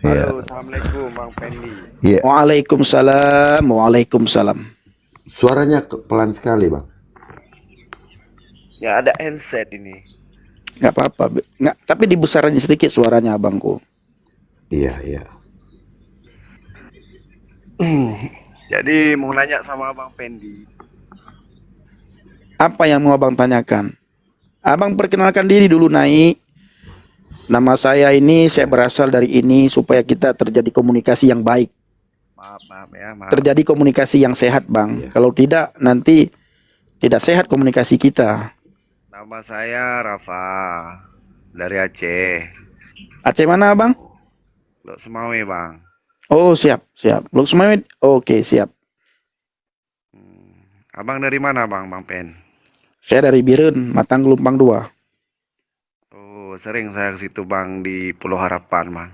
Halo, Ya, Assalamualaikum Bang Pendi. ya. Waalaikumsalam, waalaikumsalam. Suaranya pelan sekali, Bang. Ya ada handset ini. Nggak apa-apa, nggak. Tapi dibesar aja sedikit suaranya abangku. Iya, iya. Jadi mau nanya sama Bang Pendi. Apa yang mau abang tanyakan? Abang perkenalkan diri dulu, Naik. Nama saya ini, saya berasal dari ini supaya kita terjadi komunikasi yang baik, Maaf ya, maaf. terjadi komunikasi yang sehat, Bang. Iya. Kalau tidak, nanti tidak sehat komunikasi kita. Nama saya Rafa dari Aceh. Aceh mana, Abang? Lok Semawe Bang. Oh, siap, siap. Blok Semawit. Oke, siap. Abang dari mana Bang Pen? Saya dari Birun, Matang Gelumpang 2. Oh, sering saya ke situ Bang di Pulau Harapan Bang.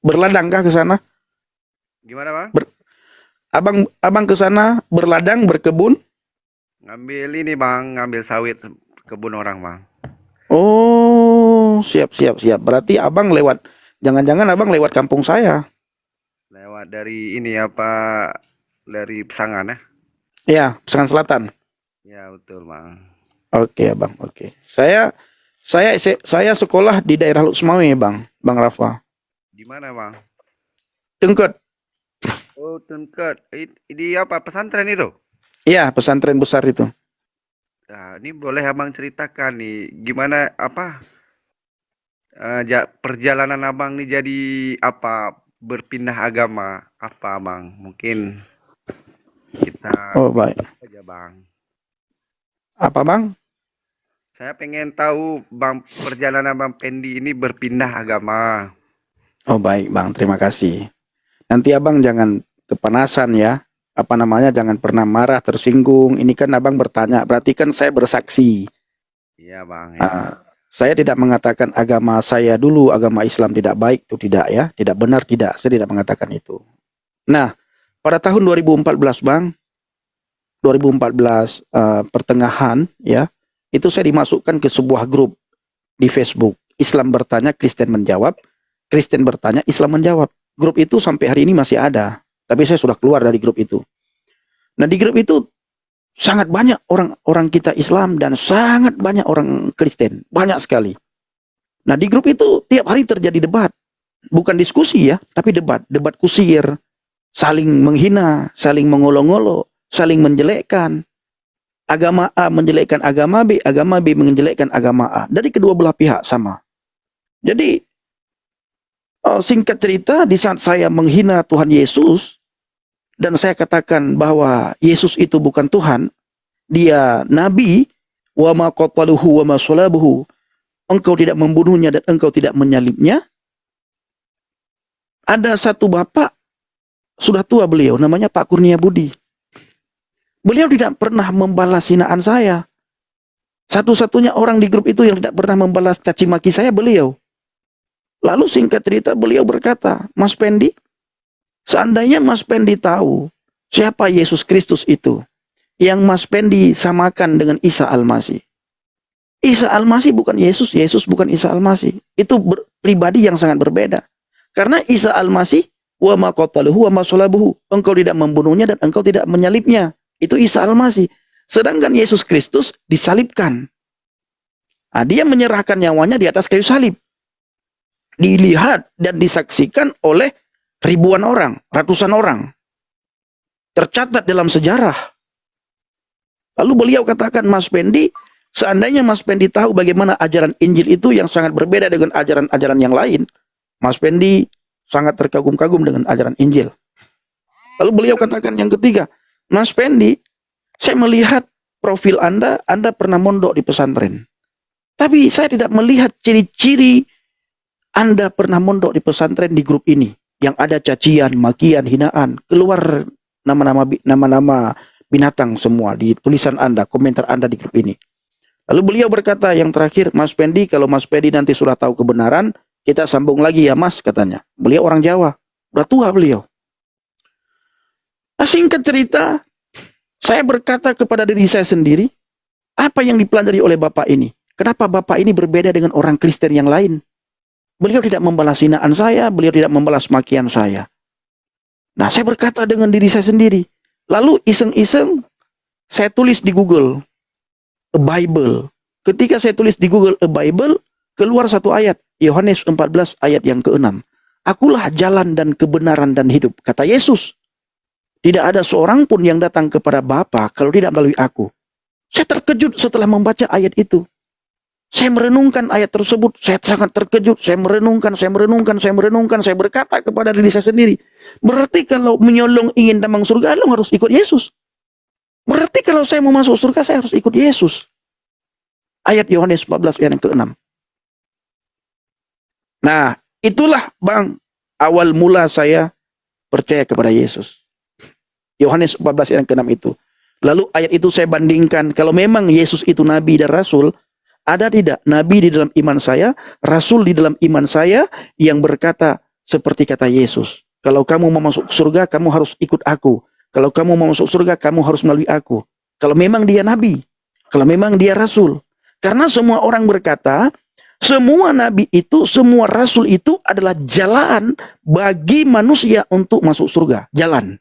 Berladangkah ke sana? Gimana Bang? Abang ke sana berladang, berkebun? Ngambil ini Bang, ngambil sawit kebun orang Bang. Oh, siap, siap, siap. Berarti abang lewat, jangan-jangan abang lewat kampung saya. Lewat dari ini apa, dari Pesangan ya? Ya, Pesangan Selatan. Ya betul Bang. Oke, abang. Oke. Saya sekolah di daerah Luk Semawe, Bang Rafa. Di mana Bang? Dengkut. Oh, Tunket. Ini apa, pesantren itu? Iya, pesantren besar itu. Nah, ini boleh abang ceritakan nih, gimana apa perjalanan abang nih jadi apa berpindah agama apa bang? Mungkin kita Oh, baik. aja bang. Apa, Bang? Saya pengen tahu bang perjalanan bang Pendi ini berpindah agama. Oh, baik, Bang. Terima kasih. Nanti abang jangan kepanasan ya. Apa namanya? Jangan pernah marah, tersinggung. Ini kan abang bertanya, berarti kan saya bersaksi. Iya bang. Ya. Saya tidak mengatakan agama saya dulu, agama Islam tidak baik, itu tidak ya. Tidak benar, tidak. Saya tidak mengatakan itu. Nah, pada tahun 2014, Bang, 2014 pertengahan ya, itu saya dimasukkan ke sebuah grup di Facebook. Islam bertanya, Kristen menjawab. Kristen bertanya, Islam menjawab. Grup itu sampai hari ini masih ada. Tapi saya sudah keluar dari grup itu. Nah, di grup itu sangat banyak orang-orang kita Islam dan sangat banyak orang Kristen. Banyak sekali. Nah, di grup itu tiap hari terjadi debat. Bukan diskusi ya, tapi debat. Debat kusir. Saling menghina, saling mengolok-olok, saling menjelekkan. Agama A menjelekkan agama B menjelekkan agama A. Dari kedua belah pihak sama. Jadi, singkat cerita, di saat saya menghina Tuhan Yesus, dan saya katakan bahwa Yesus itu bukan Tuhan, dia Nabi, wa ma qataluhu wa ma salabuhu, engkau tidak membunuhnya dan engkau tidak menyalibnya. Ada satu bapak, sudah tua beliau, namanya Pak Kurnia Budi. Beliau tidak pernah membalas hinaan saya. Satu-satunya orang di grup itu yang tidak pernah membalas caci maki saya, beliau. Lalu singkat cerita beliau berkata, Mas Pendi, seandainya Mas Pendi tahu siapa Yesus Kristus itu, yang Mas Pendi samakan dengan Isa Al-Masih. Isa Al-Masih bukan Yesus, Yesus bukan Isa Al-Masih. Itu pribadi yang sangat berbeda. Karena Isa Al-Masih, wa ma qataluhu wa ma salabuhu, engkau tidak membunuhnya dan engkau tidak menyalibnya. Itu Isa Al-Masih. Sedangkan Yesus Kristus disalibkan. Nah, dia menyerahkan nyawanya di atas kayu salib. Dilihat dan disaksikan oleh ribuan orang, ratusan orang. Tercatat dalam sejarah. Lalu beliau katakan, Mas Pendi, seandainya Mas Pendi tahu bagaimana ajaran Injil itu yang sangat berbeda dengan ajaran-ajaran yang lain, Mas Pendi sangat terkagum-kagum dengan ajaran Injil. Lalu beliau katakan yang ketiga, Mas Pendi, saya melihat profil Anda pernah mondok di pesantren. Tapi saya tidak melihat ciri-ciri Anda pernah mondok di pesantren di grup ini, yang ada cacian, makian, hinaan, keluar nama-nama binatang semua di tulisan Anda, komentar Anda di grup ini. Lalu beliau berkata yang terakhir, Mas Pendi, kalau Mas Pendi nanti sudah tahu kebenaran, kita sambung lagi ya Mas, katanya. Beliau orang Jawa, udah tua beliau. Nah, singkat cerita, saya berkata kepada diri saya sendiri, apa yang dipelajari oleh Bapak ini? Kenapa Bapak ini berbeda dengan orang Kristen yang lain? Beliau tidak membalas hinaan saya, beliau tidak membalas makian saya. Nah, saya berkata dengan diri saya sendiri. Lalu iseng-iseng saya tulis di Google, a Bible. Ketika saya tulis di Google a Bible, keluar satu ayat, Yohanes 14 ayat yang ke-6. Akulah jalan dan kebenaran dan hidup, kata Yesus. Tidak ada seorang pun yang datang kepada Bapa kalau tidak melalui aku. Saya terkejut setelah membaca ayat itu. Saya merenungkan ayat tersebut, saya sangat terkejut, saya merenungkan, saya berkata kepada diri saya sendiri, berarti kalau menyolong ingin tambang surga, lo harus ikut Yesus. Berarti kalau saya mau masuk surga, saya harus ikut Yesus. Ayat Yohanes 14 ayat yang ke-6. Nah, itulah Bang, awal mula saya percaya kepada Yesus. Yohanes 14 ayat yang ke-6 itu. Lalu ayat itu saya bandingkan, kalau memang Yesus itu Nabi dan Rasul, ada tidak Nabi di dalam iman saya, Rasul di dalam iman saya, yang berkata seperti kata Yesus. Kalau kamu mau masuk surga, kamu harus ikut aku. Kalau kamu mau masuk surga, kamu harus melalui aku. Kalau memang dia Nabi, kalau memang dia Rasul. Karena semua orang berkata, semua Nabi itu, semua Rasul itu adalah jalan bagi manusia untuk masuk surga. Jalan.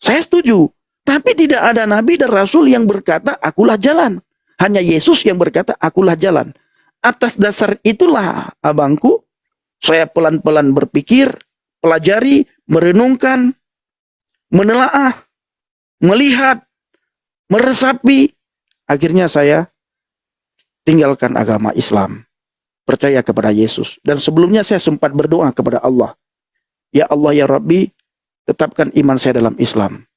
Saya setuju. Tapi tidak ada Nabi dan Rasul yang berkata, akulah jalan. Hanya Yesus yang berkata, akulah jalan. Atas dasar itulah, abangku, saya pelan-pelan berpikir, pelajari, merenungkan, menelaah, melihat, meresapi. Akhirnya saya tinggalkan agama Islam. Percaya kepada Yesus. Dan sebelumnya saya sempat berdoa kepada Allah. Ya Allah, ya Rabbi, tetapkan iman saya dalam Islam.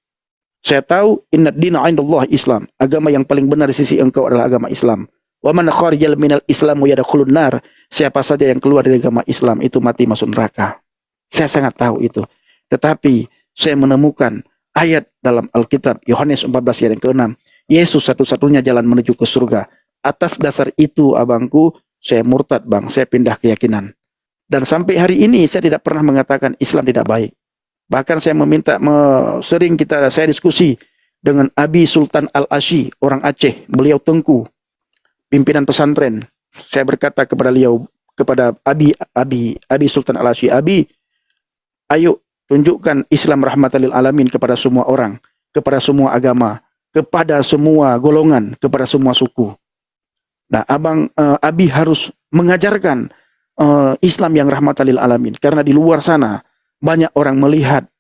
Saya tahu inna dina 'indallah Islam. Agama yang paling benar di sisi engkau adalah agama Islam. Wa man kharijal minal Islam yadkhulun nar. Siapa saja yang keluar dari agama Islam itu mati masuk neraka. Saya sangat tahu itu. Tetapi saya menemukan ayat dalam Alkitab Yohanes 14 ayat yang ke-6. Yesus satu-satunya jalan menuju ke surga. Atas dasar itu abangku, saya murtad Bang, saya pindah keyakinan. Dan sampai hari ini saya tidak pernah mengatakan Islam tidak baik. Bahkan saya saya diskusi dengan Abi Sultan Al-Asyi, orang Aceh, beliau tengku, pimpinan pesantren. Saya berkata kepada beliau, kepada Abi Sultan Al-Asyi, Abi, ayo tunjukkan Islam rahmatan lil alamin kepada semua orang, kepada semua agama, kepada semua golongan, kepada semua suku. Nah, Abi harus mengajarkan Islam yang rahmatan lil alamin, karena di luar sana banyak orang melihat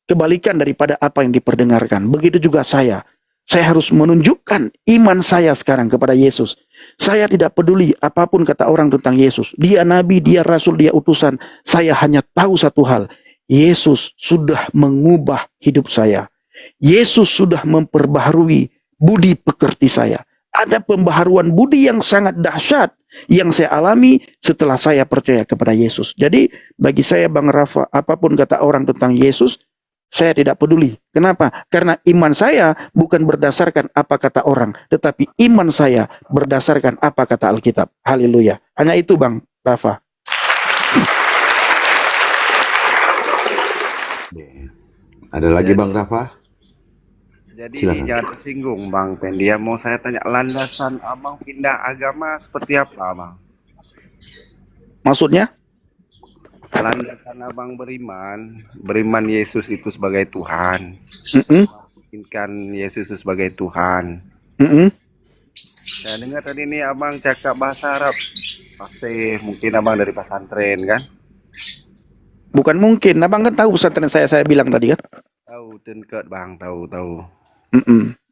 kebalikan daripada apa yang diperdengarkan. Begitu juga saya. Saya harus menunjukkan iman saya sekarang kepada Yesus. Saya tidak peduli apapun kata orang tentang Yesus. Dia Nabi, dia Rasul, dia utusan. Saya hanya tahu satu hal. Yesus sudah mengubah hidup saya. Yesus sudah memperbaharui budi pekerti saya. Ada pembaharuan budi yang sangat dahsyat yang saya alami setelah saya percaya kepada Yesus. Jadi bagi saya Bang Rafa, apapun kata orang tentang Yesus, saya tidak peduli. Kenapa? Karena iman saya bukan berdasarkan apa kata orang, tetapi iman saya berdasarkan apa kata Alkitab. Haleluya. Hanya itu Bang Rafa. Ada lagi Bang Rafa? Jadi Silakan. jangan tersinggung Bang Pendia. Mau saya tanya landasan abang pindah agama seperti apa Bang? Maksudnya? Landasan abang beriman Yesus itu sebagai Tuhan. Mungkinkan Yesus itu sebagai Tuhan. Saya dengar tadi ini abang cakap bahasa Arab. Pasti mungkin abang dari pesantren kan? Bukan mungkin. Abang kan tahu pesantren saya bilang tadi kan? Tahu Tengket Bang, tahu.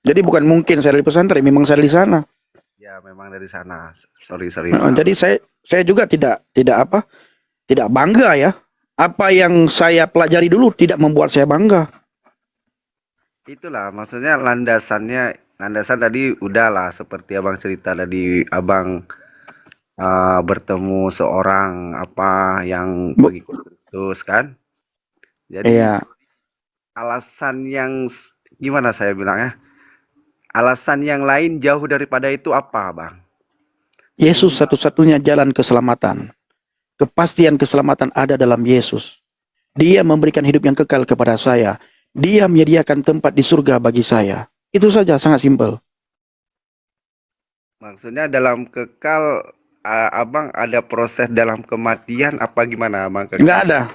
Jadi bukan mungkin saya dari pesantren, memang saya di sana. Ya memang dari sana. Sorry. Jadi saya juga tidak bangga ya. Apa yang saya pelajari dulu tidak membuat saya bangga. Itulah maksudnya landasan tadi udahlah seperti abang cerita tadi, abang bertemu seorang yang mengikut Kristus kan. Jadi Iya. alasan yang gimana saya bilangnya? Alasan yang lain jauh daripada itu apa, Bang? Yesus satu-satunya jalan keselamatan. Kepastian keselamatan ada dalam Yesus. Dia memberikan hidup yang kekal kepada saya. Dia menyediakan tempat di surga bagi saya. Itu saja, sangat simpel. Maksudnya dalam kekal abang ada proses dalam kematian apa gimana abang? Nggak ada.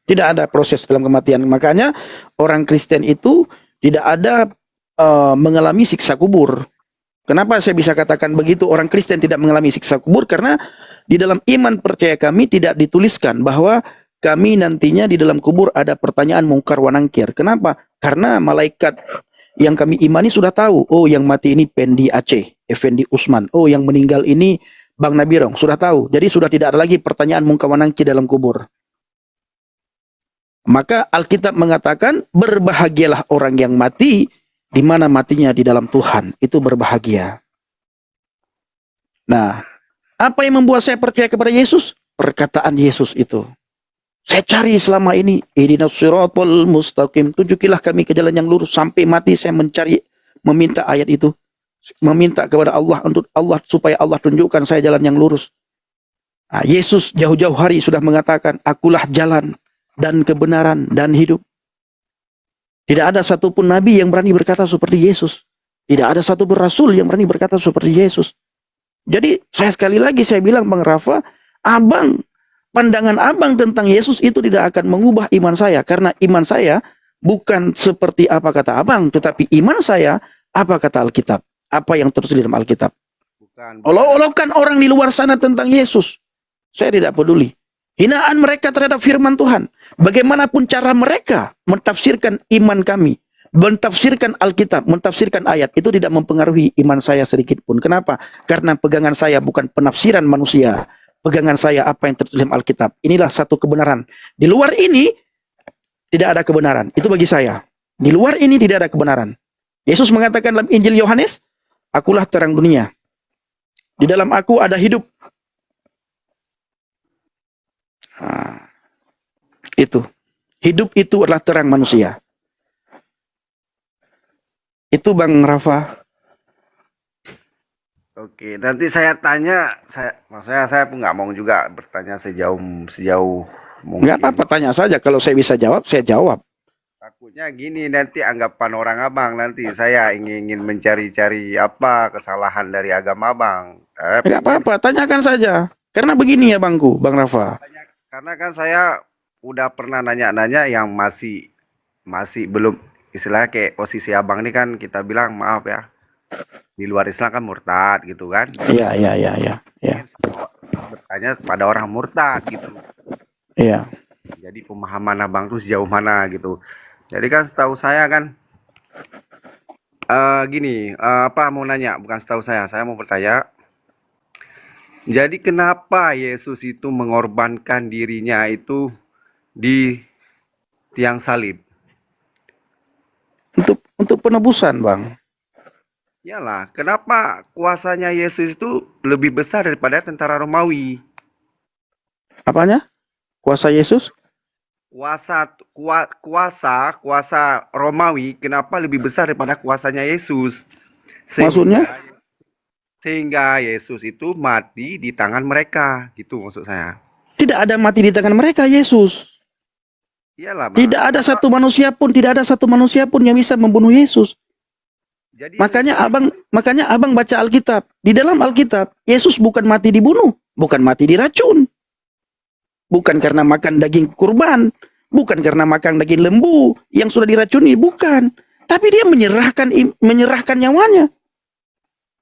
Tidak ada proses dalam kematian. Makanya orang Kristen itu tidak ada mengalami siksa kubur. Kenapa saya bisa katakan begitu? Orang Kristen tidak mengalami siksa kubur karena di dalam iman percaya kami tidak dituliskan bahwa kami nantinya di dalam kubur ada pertanyaan mungkar wa nangkir. Kenapa? Karena malaikat yang kami imani sudah tahu. Oh, yang mati ini Pendi Aceh, Effendi Usman. Oh, yang meninggal ini Bang Nabirong. Sudah tahu. Jadi sudah tidak ada lagi pertanyaan mungkar wa nangkir dalam kubur. Maka Alkitab mengatakan berbahagialah orang yang mati di mana matinya di dalam Tuhan. Itu berbahagia. Nah, apa yang membuat saya percaya kepada Yesus? Perkataan Yesus itu. Saya cari selama ini, ihdinas siratal mustaqim, tunjukilah kami ke jalan yang lurus. Sampai mati saya mencari, meminta ayat itu. Meminta kepada Allah untuk Allah supaya Allah tunjukkan saya jalan yang lurus. Nah, Yesus jauh-jauh hari sudah mengatakan, akulah jalan dan kebenaran dan hidup. Tidak ada satupun nabi yang berani berkata seperti Yesus. Tidak ada satupun rasul yang berani berkata seperti Yesus. Jadi saya sekali lagi saya bilang Bang Rafa, pandangan abang tentang Yesus itu tidak akan mengubah iman saya. Karena iman saya bukan seperti apa kata abang, tetapi iman saya apa kata Alkitab. Apa yang tertulis dalam Alkitab. Bukan. Olok-olokan orang di luar sana tentang Yesus. Saya tidak peduli. Hinaan mereka terhadap firman Tuhan. Bagaimanapun cara mereka mentafsirkan iman kami, mentafsirkan Alkitab, mentafsirkan ayat, itu tidak mempengaruhi iman saya sedikit pun. Kenapa? Karena pegangan saya bukan penafsiran manusia. Pegangan saya apa yang tertulis dalam Alkitab. Inilah satu kebenaran. Di luar ini tidak ada kebenaran. Itu bagi saya. Di luar ini tidak ada kebenaran. Yesus mengatakan dalam Injil Yohanes, akulah terang dunia. Di dalam aku ada hidup. Nah, itu. Hidup itu adalah terang manusia. Itu Bang Rafa. Oke, nanti saya tanya, maksudnya saya pun nggak mau juga bertanya sejauh mungkin. Nggak apa-apa, tanya saja. Kalau saya bisa jawab, saya jawab. Takutnya gini nanti anggapan orang abang, nanti saya ingin mencari-cari apa kesalahan dari agama abang. Nggak apa-apa, tanyakan saja. Karena begini ya Bangku, Bang Rafa. Karena kan saya udah pernah nanya-nanya yang masih belum, istilahnya kayak posisi abang ini kan kita bilang maaf ya, di luar Islam kan murtad gitu kan. Iya. Bertanya pada orang murtad gitu. Iya. Jadi pemahaman abang tuh sejauh mana gitu. Jadi kan setahu saya kan gini, apa mau nanya, bukan setahu saya mau bertanya. Jadi kenapa Yesus itu mengorbankan dirinya itu di tiang salib? Untuk penebusan, Bang. Iyalah, kenapa kuasanya Yesus itu lebih besar daripada tentara Romawi? Apanya? Kuasa Yesus? Kuasa Romawi kenapa lebih besar daripada kuasanya Yesus? Maksudnya? Sehingga Yesus itu mati di tangan mereka, gitu maksud saya. Tidak ada mati di tangan mereka, Yesus. Iyalah, tidak ada satu manusia pun yang bisa membunuh Yesus. Jadi, makanya abang baca Alkitab. Di dalam Alkitab, Yesus bukan mati dibunuh, bukan mati diracun. Bukan karena makan daging kurban, bukan karena makan daging lembu yang sudah diracuni, bukan. Tapi dia menyerahkan nyawanya.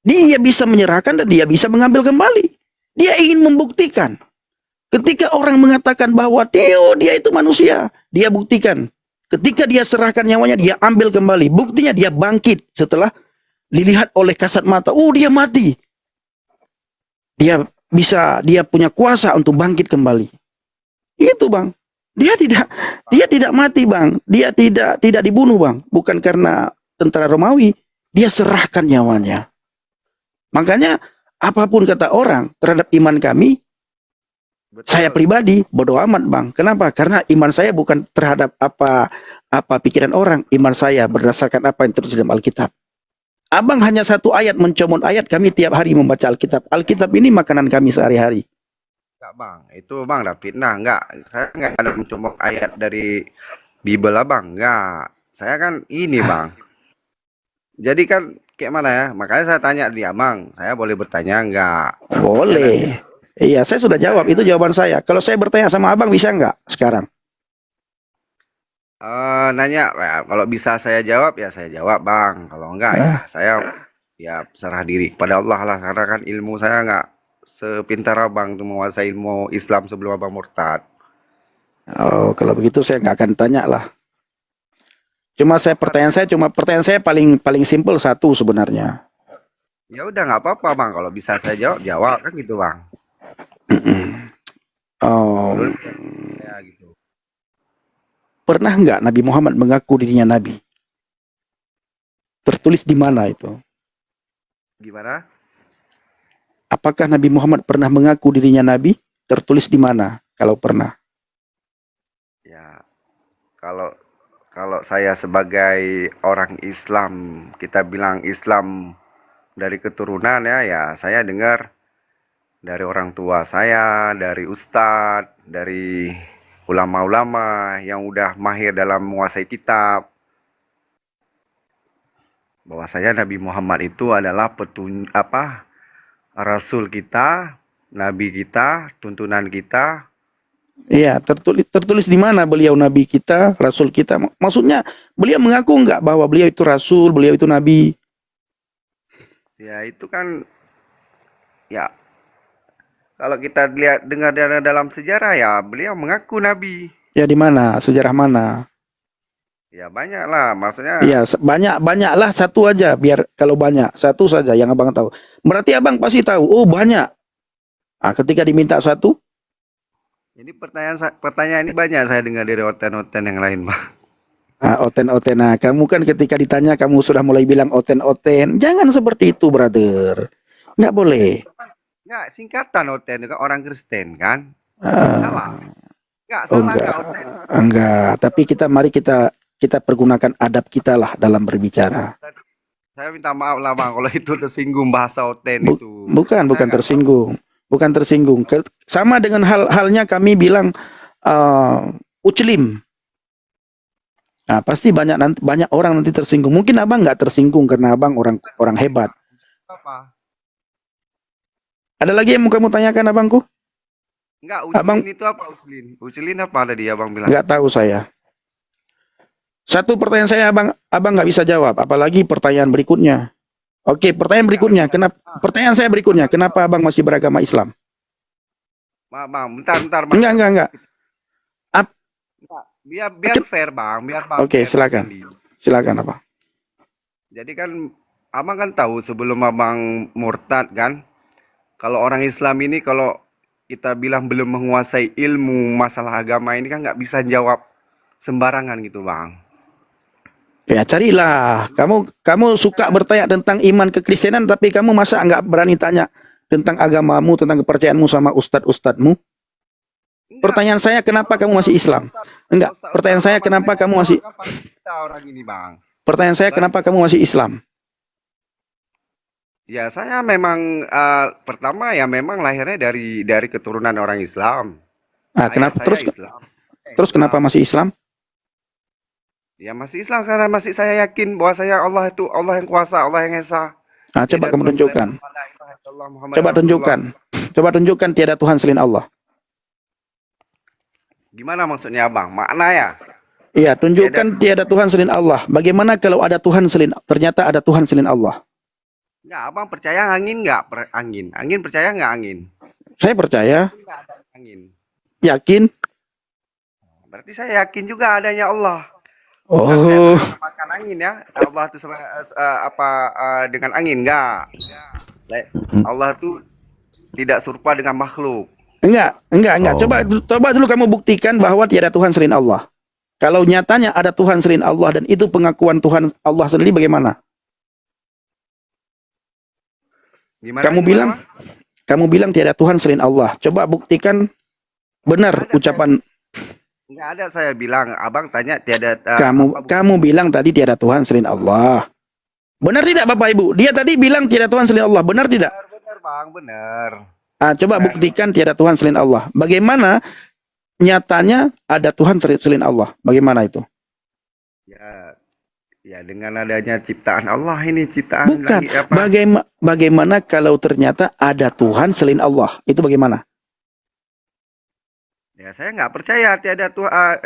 Dia bisa menyerahkan dan dia bisa mengambil kembali. Dia ingin membuktikan. Ketika orang mengatakan bahwa dia itu manusia, dia buktikan. Ketika dia serahkan nyawanya, dia ambil kembali. Buktinya dia bangkit setelah dilihat oleh kasat mata. Dia mati. Dia punya kuasa untuk bangkit kembali. Itu Bang. Dia tidak mati Bang. Dia tidak dibunuh Bang. Bukan karena tentara Romawi. Dia serahkan nyawanya. Makanya apapun kata orang terhadap iman kami, betul. Saya pribadi bodoh amat Bang. Kenapa? Karena iman saya bukan terhadap apa pikiran orang. Iman saya berdasarkan apa yang tertulis dalam Alkitab. Abang hanya satu ayat mencomot ayat, kami tiap hari membaca Alkitab. Alkitab ini makanan kami sehari-hari. Enggak Bang, itu Bang udah fitnah. Enggak, saya enggak ada mencomot ayat dari Bible Abang. Enggak, saya kan ini Bang. Jadi kan kayak mana ya? Makanya saya tanya di abang, saya boleh bertanya nggak? Boleh. Iya, saya sudah jawab. Itu jawaban saya. Kalau saya bertanya sama abang, bisa nggak sekarang? Nanya, ya, kalau bisa saya jawab ya saya jawab bang. Kalau enggak ya saya ya serah diri kepada Allah lah. Karena kan ilmu saya nggak sepintar abang untuk menguasai ilmu Islam sebelum abang murtad. Oh, kalau begitu saya nggak akan tanya lah. Pertanyaan saya paling paling simpel satu sebenarnya. Ya udah nggak apa-apa bang. Kalau bisa saya jawab, jawab kan gitu bang. Oh, Ya gitu. pernah nggak Nabi Muhammad mengaku dirinya Nabi? Tertulis di mana itu? Gimana? Apakah Nabi Muhammad pernah mengaku dirinya Nabi? Tertulis di mana? Kalau pernah. Ya kalau kalau saya sebagai orang Islam, kita bilang Islam dari keturunan ya, ya saya dengar dari orang tua saya, dari ustadz, dari ulama-ulama yang udah mahir dalam menguasai kitab, bahwasanya Nabi Muhammad itu adalah rasul kita, nabi kita, tuntunan kita. Iya, tertulis di mana beliau Nabi kita, Rasul kita? Maksudnya beliau mengaku nggak bahwa beliau itu Rasul, beliau itu Nabi? Ya itu kan ya kalau kita lihat dengar dalam sejarah ya beliau mengaku nabi. Ya di mana? Sejarah mana? Ya banyak lah, maksudnya. Iya, banyak lah, satu aja biar kalau banyak satu saja yang abang tahu. Berarti abang pasti tahu. Oh banyak. Ah, ketika diminta satu, Ini pertanyaan ini banyak saya dengar dari oten-oten yang lain, Bang. oten-oten. Nah, kamu kan ketika ditanya kamu sudah mulai bilang oten-oten. Jangan seperti itu, brother. Nggak boleh. Nggak, singkatan oten itu kan orang Kristen kan? Ah, Salah. Nggak, oh salah enggak, nggak oten. enggak. Tapi mari kita pergunakan adab kita lah dalam berbicara. Saya minta maaf lah, Bang, kalau itu tersinggung bahasa oten itu. Bukan Saya tersinggung. Bukan tersinggung. Sama dengan halnya kami bilang uclim. Nah, pasti banyak orang nanti tersinggung. Mungkin abang nggak tersinggung karena abang orang hebat. apa? Ada lagi yang mau kamu tanyakan abangku? Nggak, ucilin Abang itu apa ucilin? Ucilin apa tadi Abang bilang? nggak tahu saya. Satu pertanyaan saya abang nggak bisa jawab. Apalagi pertanyaan berikutnya. Oke, pertanyaan berikutnya. Pertanyaan saya berikutnya. Kenapa abang masih beragama Islam? Bang, bentar, Bang. Enggak. Biar fair, Bang. Biar Bang. Oke, silakan. Silakan apa? Jadi kan Abang kan tahu sebelum Abang murtad kan, kalau orang Islam ini kalau kita bilang belum menguasai ilmu masalah agama ini kan nggak bisa jawab sembarangan gitu, Bang. Ya carilah. Kamu suka bertanya tentang iman kekristenan, tapi kamu masa nggak berani tanya tentang agamamu, tentang kepercayaanmu sama ustadz-ustadzmu? Pertanyaan saya, kenapa kamu masih Islam? Enggak. Pertanyaan saya, kenapa kamu masih? Orang ini, Bang. Pertanyaan saya, kenapa kamu masih Islam? Ya saya memang pertama ya memang lahirnya dari keturunan orang Islam. Nah, kenapa Saya Islam. terus kenapa masih Islam? Ya masih Islam karena masih saya yakin bahwa Allah itu Allah yang kuasa, Allah yang esa. Nah, coba Tidak kamu Tuhan tunjukkan. selain Allah, la ilaha illallah, Muhammad Coba Rasulullah. tunjukkan. Coba tunjukkan tiada Tuhan selain Allah. Gimana maksudnya, Bang? Makna ya? Iya, tunjukkan tiada Tuhan selain Allah. Bagaimana kalau ada Tuhan ternyata ada Tuhan selain Allah? Enggak, Abang percaya angin enggak? Angin. Angin percaya enggak angin? Saya percaya, Enggak ada angin. yakin. Berarti saya yakin juga adanya Allah. Oh, Makan angin ya. Allah itu dengan angin enggak? Allah itu tidak serupa dengan makhluk. enggak. Coba dulu kamu buktikan bahwa tiada Tuhan selain Allah. Kalau nyatanya ada Tuhan selain Allah dan itu pengakuan Tuhan Allah sendiri, bagaimana? Kamu bilang tiada Tuhan selain Allah. Coba buktikan benar ucapan. Enggak ada saya bilang. Abang tanya tiada. Kamu bilang tadi tiada Tuhan selain Allah. Benar tidak Bapak Ibu? Dia tadi bilang tiada Tuhan selain Allah. Benar tidak? Benar Bang, benar. Coba buktikan tiada Tuhan selain Allah. Bagaimana nyatanya ada Tuhan selain Allah? Bagaimana itu? Ya, dengan adanya ciptaan Allah ini, ciptaan Bukan. lagi apa? Bagaimana kalau ternyata ada Tuhan selain Allah? Itu bagaimana? Ya, saya nggak percaya tiada Tuhan,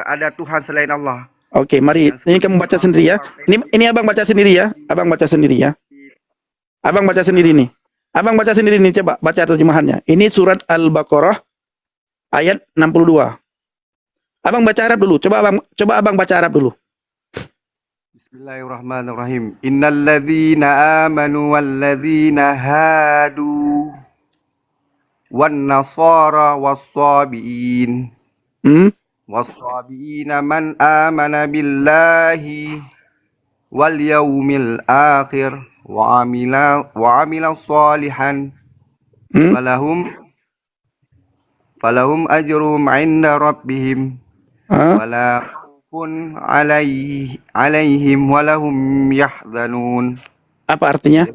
ada Tuhan selain Allah. Oke, mari. Yang Ini seperti kamu baca orang- sendiri ya. orang Ini abang baca sendiri ya. Abang baca sendiri ya. Abang baca sendiri nih. Abang baca sendiri nih, coba baca terjemahannya. Ini surat Al-Baqarah ayat 62. Abang baca Arab dulu. Coba abang baca Arab dulu. Bismillahirrahmanirrahim. Innalladzina amanu walladzina hadu wan nasara was-sabiin was-sabiina man amana billahi wal yaumil akhir wa amila salihan falahum ajrum 'inda rabbihim wala khawfun 'alaihim walahum yahzanun. Apa artinya?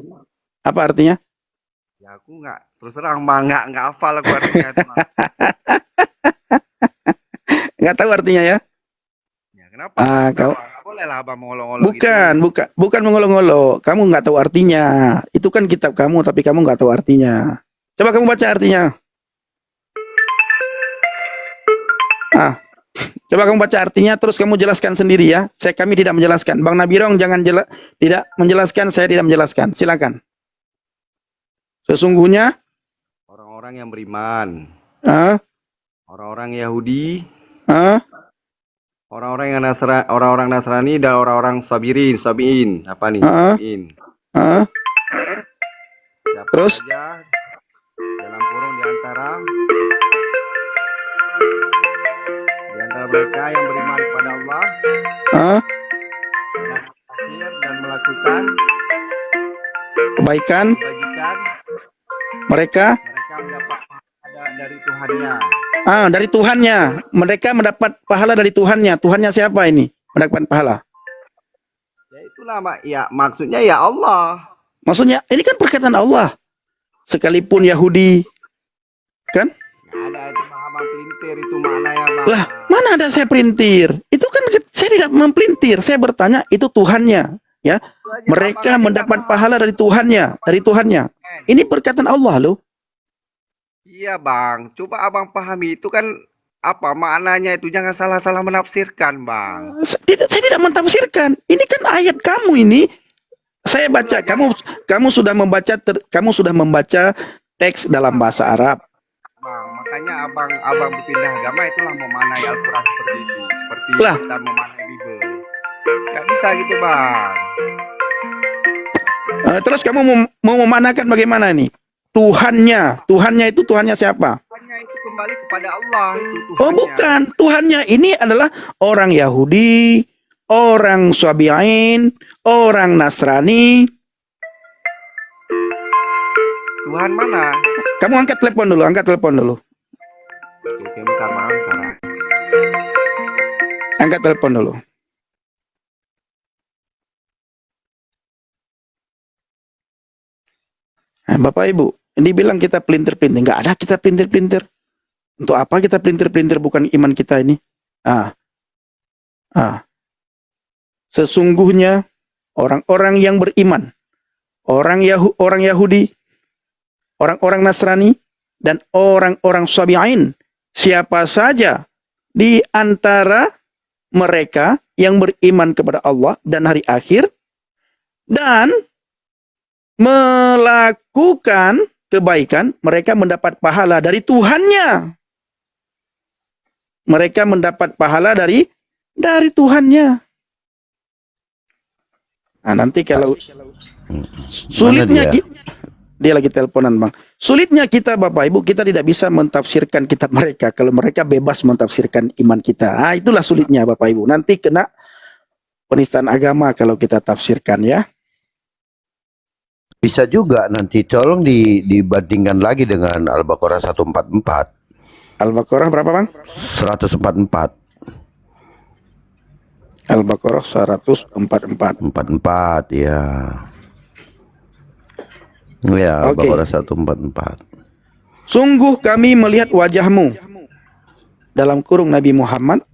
Apa artinya? Ya aku terus terang Bang, nggak hafal aku artinya itu, Bang. Nggak tahu artinya ya? Ya kenapa? Kau Nggak boleh lah Abang mengolok-olok bukan mengolok-olok. Kamu nggak tahu artinya. Itu kan kitab kamu, tapi kamu nggak tahu artinya. Coba kamu baca artinya. Coba kamu baca artinya, terus kamu jelaskan sendiri ya. Kami tidak menjelaskan. Bang Nabirong jangan tidak menjelaskan, saya tidak menjelaskan. Silakan. Sesungguhnya orang-orang yang beriman, orang-orang Yahudi, orang-orang Nasrani dan orang-orang sabiin. Apa nih? Sabiin. Siapa Terus? saja dalam kurung di antara mereka yang beriman kepada Allah dan melakukan kebaikan, kebajikan, mereka mendapat pahala dari Tuhannya. Dari Tuhannya. Mereka mendapat pahala dari Tuhannya. Tuhannya siapa ini? Mendapat pahala. Ya itulah ya maksudnya ya Allah. Maksudnya ini kan perkataan Allah. Sekalipun Yahudi, kan? Nggak ada itu Abang pelintir itu maknanya Bang. Lah, mana ada saya perintir? Itu kan saya tidak mempelintir. Saya bertanya itu Tuhannya, ya. Mereka mendapat pahala dari Tuhannya, Ini perkataan Allah loh. Iya Bang, coba Abang pahami itu kan apa maknanya itu, jangan salah-salah menafsirkan Bang. Saya tidak mentafsirkan. Ini kan ayat kamu ini. Saya baca, kamu sudah membaca teks dalam bahasa Arab. Bang, makanya abang berpindah agama itulah memanai Al-Quran seperti itu, seperti kita memanai Bible. Gak bisa gitu Bang. Terus kamu mau memanakan bagaimana nih? Tuhannya itu Tuhannya siapa? Tuhannya itu kembali kepada Allah itu Tuhannya. Oh bukan, Tuhannya ini adalah orang Yahudi, orang Sabiin, orang Nasrani. Tuhan mana? Kamu angkat telepon dulu. Oke, bentar Bang. Angkat telepon dulu. Bapak Ibu, ini bilang kita pelintir-pelintir. Nggak ada kita pelintir-pelintir. Untuk apa kita pelintir-pelintir, bukan iman kita ini? Sesungguhnya orang-orang yang beriman, orang Yahudi, orang-orang Nasrani, dan orang-orang Sabiin, siapa saja di antara mereka yang beriman kepada Allah dan hari akhir, dan melakukan kebaikan, mereka mendapat pahala dari Tuhannya. Mereka mendapat pahala dari Tuhannya. Nah, nanti kalau sulitnya dia lagi teleponan Bang. Sulitnya kita Bapak Ibu, kita tidak bisa mentafsirkan kitab mereka kalau mereka bebas mentafsirkan iman kita. Itulah sulitnya Bapak Ibu. Nanti kena penistaan agama kalau kita tafsirkan ya. Bisa juga nanti tolong dibandingkan lagi dengan Al-Baqarah 144. Al-Baqarah berapa Bang? 144. Al-Baqarah 144. 44 ya. Ya, Al-Baqarah 144. Sungguh kami melihat wajahmu dalam kurung Nabi Muhammad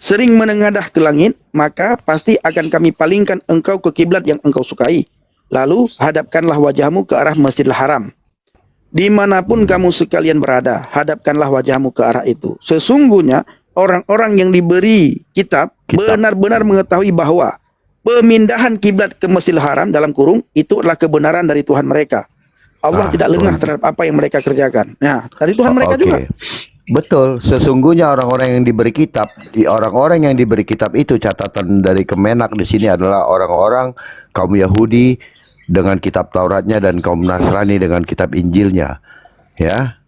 sering menengadah ke langit, maka pasti akan kami palingkan engkau ke kiblat yang engkau sukai. Lalu hadapkanlah wajahmu ke arah Masjidil Haram. Dimanapun kamu sekalian berada, hadapkanlah wajahmu ke arah itu. Sesungguhnya orang-orang yang diberi kitab benar-benar mengetahui bahwa pemindahan kiblat ke Masjidil Haram dalam kurung itu adalah kebenaran dari Tuhan mereka. Allah tidak lengah terhadap apa yang mereka kerjakan. Nah, dari Tuhan mereka juga. Betul, sesungguhnya orang-orang yang diberi kitab, orang-orang yang diberi kitab itu, catatan dari Kemenak di sini adalah orang-orang kaum Yahudi dengan kitab Tauratnya dan kaum Nasrani dengan kitab Injilnya, ya.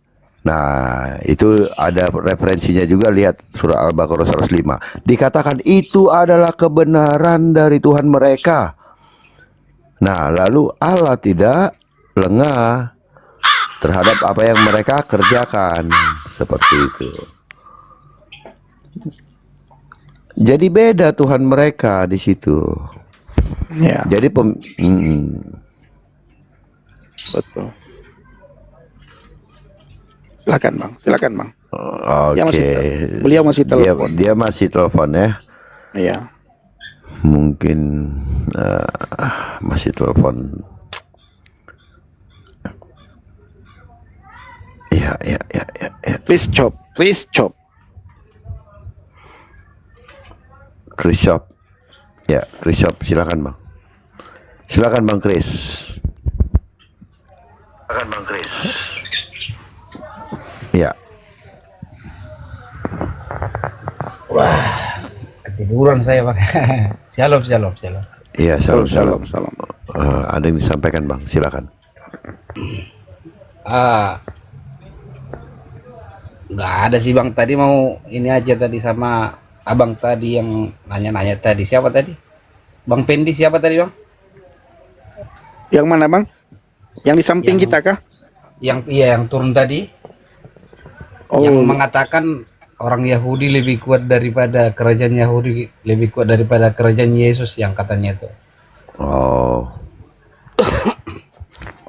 Nah, itu ada referensinya juga, lihat surah Al-Baqarah 105. Dikatakan itu adalah kebenaran dari Tuhan mereka. Nah, lalu Allah tidak lengah terhadap apa yang mereka kerjakan, seperti itu. Jadi beda Tuhan mereka di situ. Ya, Jadi betul. Silakan Bang, silakan Bang. Oke. Beliau masih telepon. Dia masih telepon ya. Iya. Mungkin masih telepon. Ya. Please chop. Chris Shop. Ya, Chris Shop, silakan Bang. Silakan Bang Chris. Ya. Wah, ketiduran saya Pak. Shalom. Iya, salam. Salam. Ada yang disampaikan Bang, silakan. Nggak ada sih Bang. Tadi mau ini aja tadi sama Abang tadi yang nanya-nanya tadi. Siapa tadi? Bang Pendi siapa tadi Bang? Yang mana Bang? Yang di samping kita kah? Yang turun tadi. Yang mengatakan orang Yahudi lebih kuat daripada kerajaan Yahudi, lebih kuat daripada kerajaan Yesus yang katanya itu.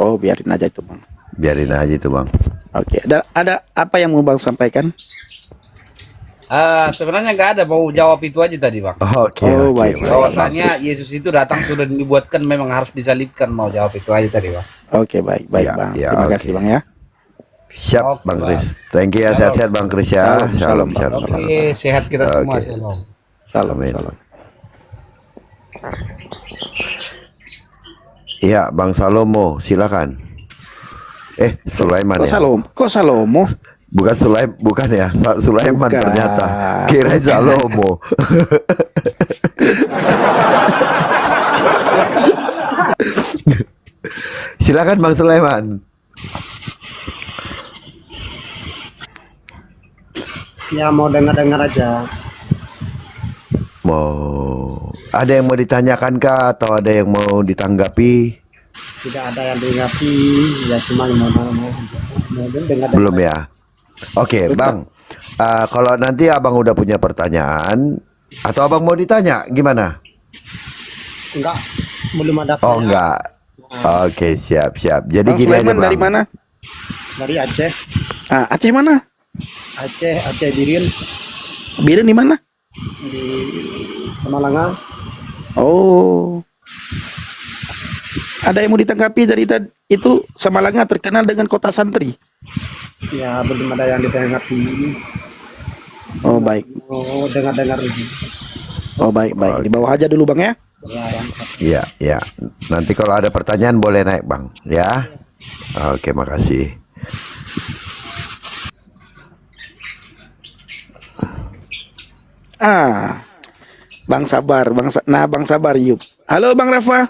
Oh, biarin aja itu Bang. Biarin aja itu Bang. Oke, ada apa yang mau Bang sampaikan? Sebenarnya nggak ada, mau jawab itu aja tadi Bang. Oke. Baik. Bahwasanya Yesus itu datang sudah dibuatkan memang harus disalibkan, mau jawab itu aja tadi Bang. Oke, baik Bang. Terima kasih Bang ya. Siap Oke, Bang Bang. Chris. Thank you ya, sehat-sehat Bang Chris ya. Shalom. Oke, sehat kita semua. Oke. Shalom. Salam. Iya, Bang Salomo, silakan. Sulaiman ya. Kok Salomo? Bukan bukan ya, Sulaiman Bukan. ternyata. Kirain Salomo. Silakan Bang Sulaiman. Ya mau dengar-dengar aja. Ada yang mau ditanyakan kah atau ada yang mau ditanggapi? Tidak ada yang dengapi, ya cuma mau dengar. Belum ya. Oke, Bang. Kalau nanti Abang udah punya pertanyaan atau Abang mau ditanya gimana? Enggak, belum ada. Oh, enggak. Oke, siap. Jadi Bang gini aja, Sulaiman Bang. dari mana? Dari Aceh. Aceh mana? Aceh Birin Biren di mana? di Samalangan. Oh. Ada yang mau ditanggapi dari itu, Samalanga terkenal dengan kota santri. Ya belum ada yang ditanggapi. Oh, baik. Mau dengar-dengar lagi. Oh, baik. Di bawah aja dulu Bang ya. Iya. Nanti kalau ada pertanyaan boleh naik, Bang, ya. Oke, makasih. Bang sabar, Bang sabar yuk. Halo Bang Rafa.